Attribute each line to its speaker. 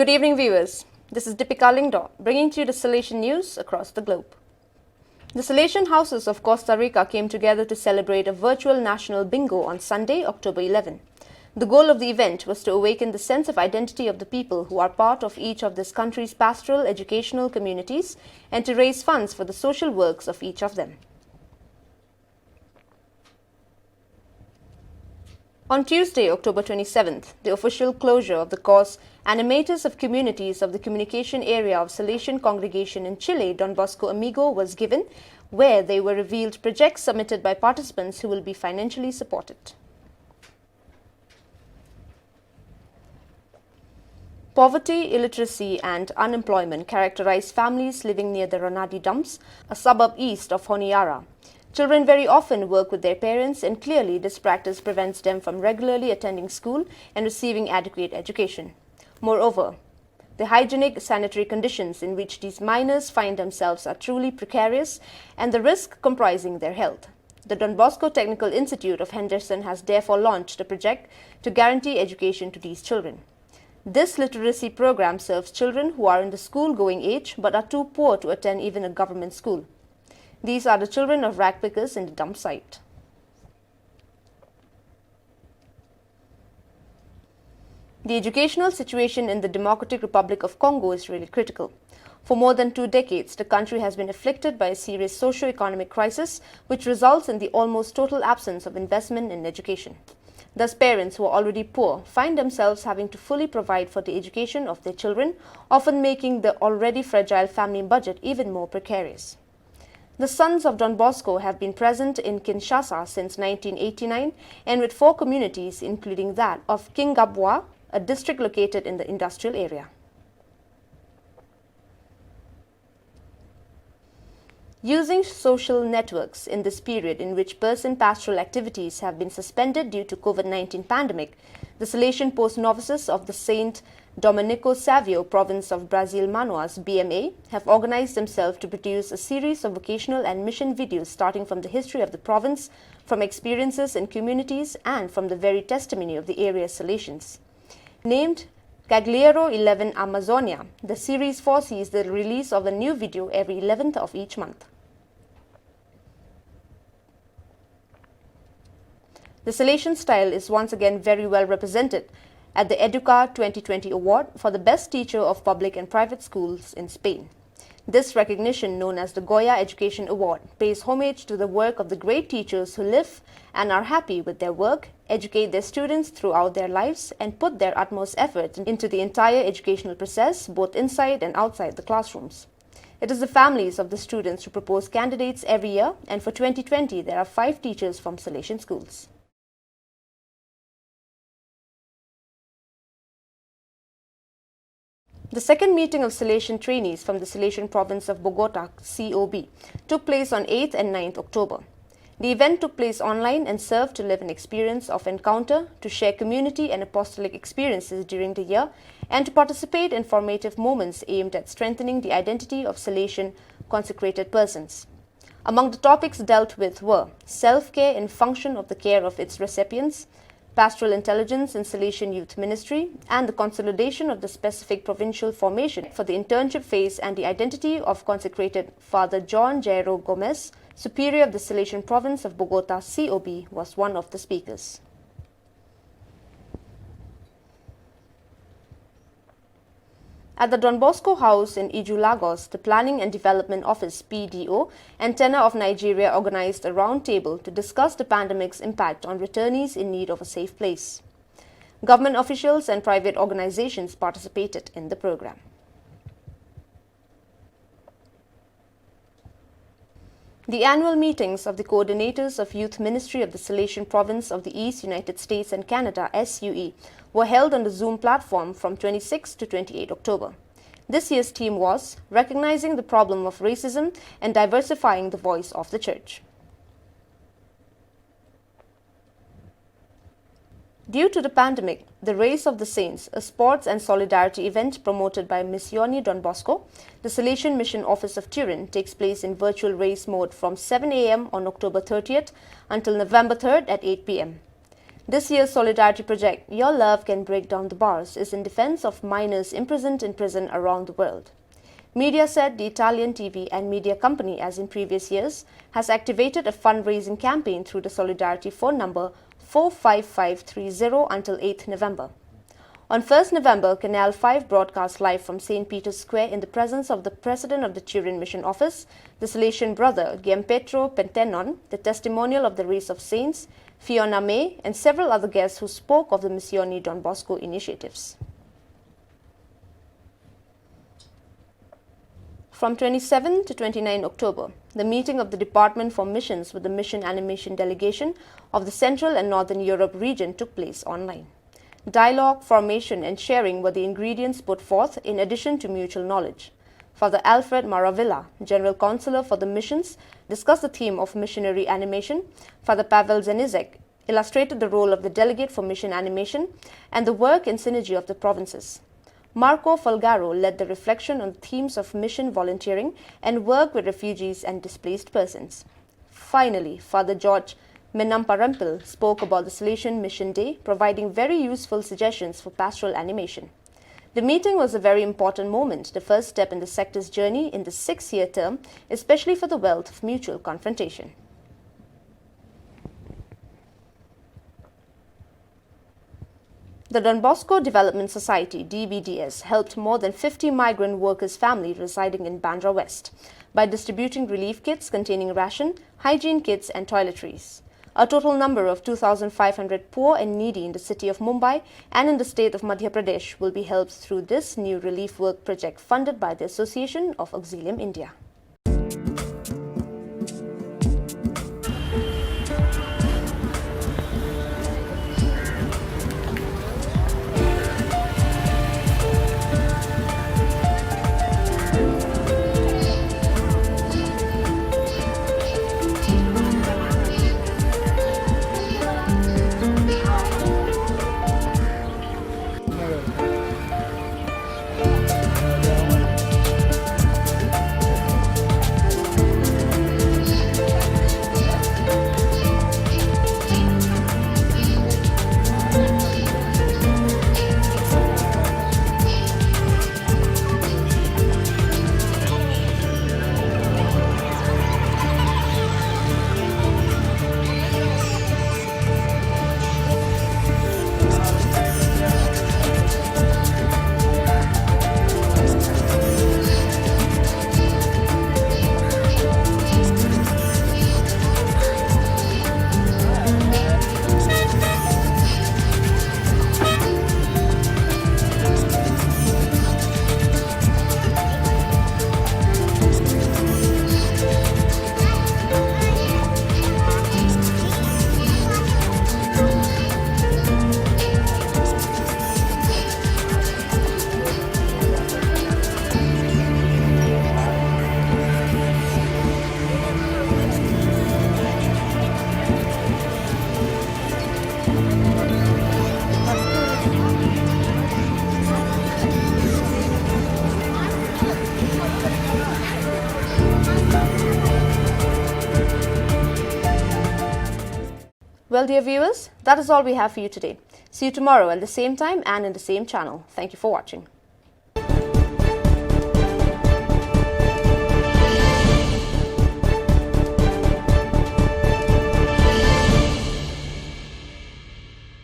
Speaker 1: Good evening, viewers. This is Deepika Lingdo, bringing to you the Salesian news across the globe. The Salesian houses of Costa Rica came together to celebrate a virtual national bingo on Sunday, October 11. The goal of the event was to awaken the sense of identity of the people who are part of each of this country's pastoral educational communities and to raise funds for the social works of each of them. On Tuesday, October 27th, the official closure of the course Animators of Communities of the Communication Area of Salesian Congregation in Chile, Don Bosco Amigo, was given, where they were revealed projects submitted by participants who will be financially supported. Poverty, illiteracy and unemployment characterize families living near the Ranadi dumps, a suburb east of Honiara. Children very often work with their parents, and clearly this practice prevents them from regularly attending school and receiving adequate education. Moreover, the hygienic sanitary conditions in which these minors find themselves are truly precarious, and the risk comprising their health. The Don Bosco Technical Institute of Henderson has therefore launched a project to guarantee education to these children. This literacy program serves children who are in the school-going age but are too poor to attend even a government school. These are the children of rag pickers in the dump site. The educational situation in the Democratic Republic of Congo is really critical. For more than 2 decades, the country has been afflicted by a serious socio-economic crisis, which results in the almost total absence of investment in education. Thus, parents who are already poor find themselves having to fully provide for the education of their children, often making the already fragile family budget even more precarious. The Sons of Don Bosco have been present in Kinshasa since 1989 and with 4 communities, including that of Kingabwa, a district located in the industrial area. Using social networks in this period in which person pastoral activities have been suspended due to COVID-19 pandemic, the Salesian Post Novices of the Saint Domenico Savio province of Brazil Manoas BMA have organized themselves to produce a series of vocational and mission videos starting from the history of the province, from experiences in communities and from the very testimony of the area Salesians. Named Cagliero 11 Amazonia, the series foresees the release of a new video every 11th of each month. The Salesian style is once again very well represented at the Educa 2020 Award for the Best Teacher of Public and Private Schools in Spain. This recognition, known as the Goya Education Award, pays homage to the work of the great teachers who live and are happy with their work, educate their students throughout their lives, and put their utmost effort into the entire educational process, both inside and outside the classrooms. It is the families of the students who propose candidates every year, and for 2020 there are 5 teachers from Salesian schools. The second meeting of Salesian trainees from the Salesian province of Bogota, COB, took place on 8th and 9th October. The event took place online and served to live an experience of encounter, to share community and apostolic experiences during the year, and to participate in formative moments aimed at strengthening the identity of Salesian consecrated persons. Among the topics dealt with were self-care in function of the care of its recipients, pastoral intelligence in Salesian Youth Ministry, and the consolidation of the specific provincial formation for the internship phase and the identity of consecrated Father John Jairo Gomez, Superior of the Salesian province of Bogota, COB, was one of the speakers. At the Don Bosco House in Iju, Lagos, the Planning and Development Office (PDO) and Tenor of Nigeria organized a round table to discuss the pandemic's impact on returnees in need of a safe place. Government officials and private organizations participated in the program. The annual meetings of the Coordinators of Youth Ministry of the Salesian Province of the East United States and Canada (SUE) were held on the Zoom platform from 26 to 28 October. This year's theme was Recognizing the Problem of Racism and Diversifying the Voice of the Church. Due to the pandemic, the Race of the Saints, a sports and solidarity event promoted by Missioni Don Bosco, the Salesian Mission Office of Turin, takes place in virtual race mode from 7 a.m. on October 30th until November 3rd at 8 p.m. This year's solidarity project, Your Love Can Break Down the Bars, is in defense of minors imprisoned in prison around the world. Media said the Italian TV and media company, as in previous years, has activated a fundraising campaign through the solidarity phone number 45530 until 8th November. On 1st November, Canal 5 broadcast live from St. Peter's Square in the presence of the President of the Turin Mission Office, the Salesian brother Gianpietro Pentennon, the testimonial of the Race of Saints, Fiona May, and several other guests who spoke of the Missioni Don Bosco initiatives. From 27 to 29 October, the meeting of the Department for Missions with the Mission Animation Delegation of the Central and Northern Europe region took place online. Dialogue, formation and sharing were the ingredients put forth in addition to mutual knowledge. Father Alfred Maravilla, General Counselor for the Missions, discussed the theme of missionary animation. Father Pavel Zenizek illustrated the role of the Delegate for Mission Animation and the work and synergy of the provinces. Marco Folgaro led the reflection on the themes of mission volunteering and work with refugees and displaced persons. Finally, Father George Menamparampil spoke about the Salesian Mission Day, providing very useful suggestions for pastoral animation. The meeting was a very important moment, the first step in the sector's journey in the 6-year term, especially for the wealth of mutual confrontation. The Don Bosco Development Society, DBDS, helped more than 50 migrant workers' families residing in Bandra West by distributing relief kits containing ration, hygiene kits and toiletries. A total number of 2,500 poor and needy in the city of Mumbai and in the state of Madhya Pradesh will be helped through this new relief work project funded by the Association of Auxilium India. Well, dear viewers, that is all we have for you today. See you tomorrow at the same time and in the same channel. Thank you for watching.